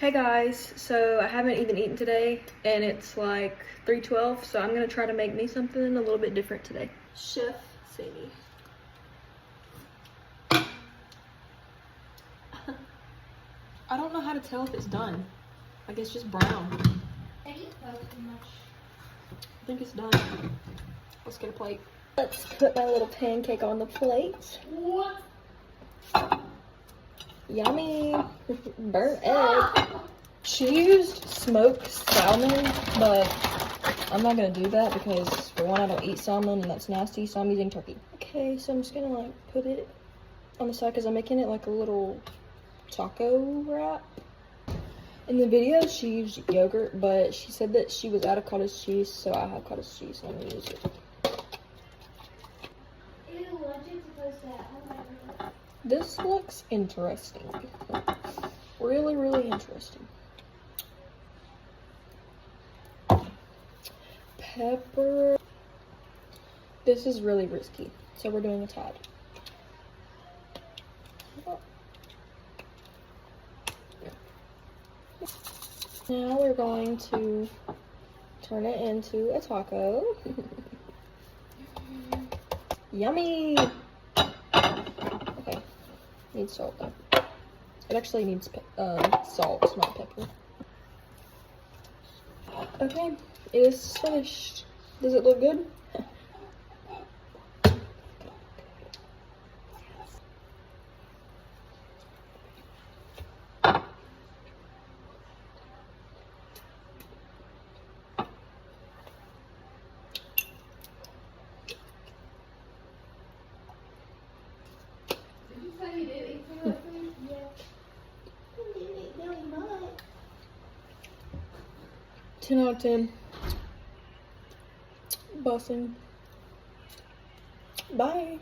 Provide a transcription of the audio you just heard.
Hey guys, so I haven't even eaten today and it's like 3:12, so I'm gonna try to make me something a little bit different today. Chef Sadie. I don't know how to tell if it's done. I guess just brown. I think it's done. Let's get a plate. Let's put my little pancake on the plate. What? Yummy. Burnt egg. She used smoked salmon, but I'm not gonna do that because for one, I don't eat salmon and that's nasty, so I'm using turkey. Okay, so I'm just gonna like put it on the side because I'm making it like a little taco wrap. In the video, she used yogurt, but she said that she was out of cottage cheese, so I have cottage cheese, so I'm gonna use it. This looks interesting. Really, really interesting. Pepper. This is really risky, so we're doing a tad. Now we're going to turn it into a taco. Yummy! Okay, needs salt though. It actually needs salt, not pepper. Okay, it is finished. Does it look good? You did eat some of that food? Yeah. You didn't eat really much. 10 out of 10. Bussin'. Bye.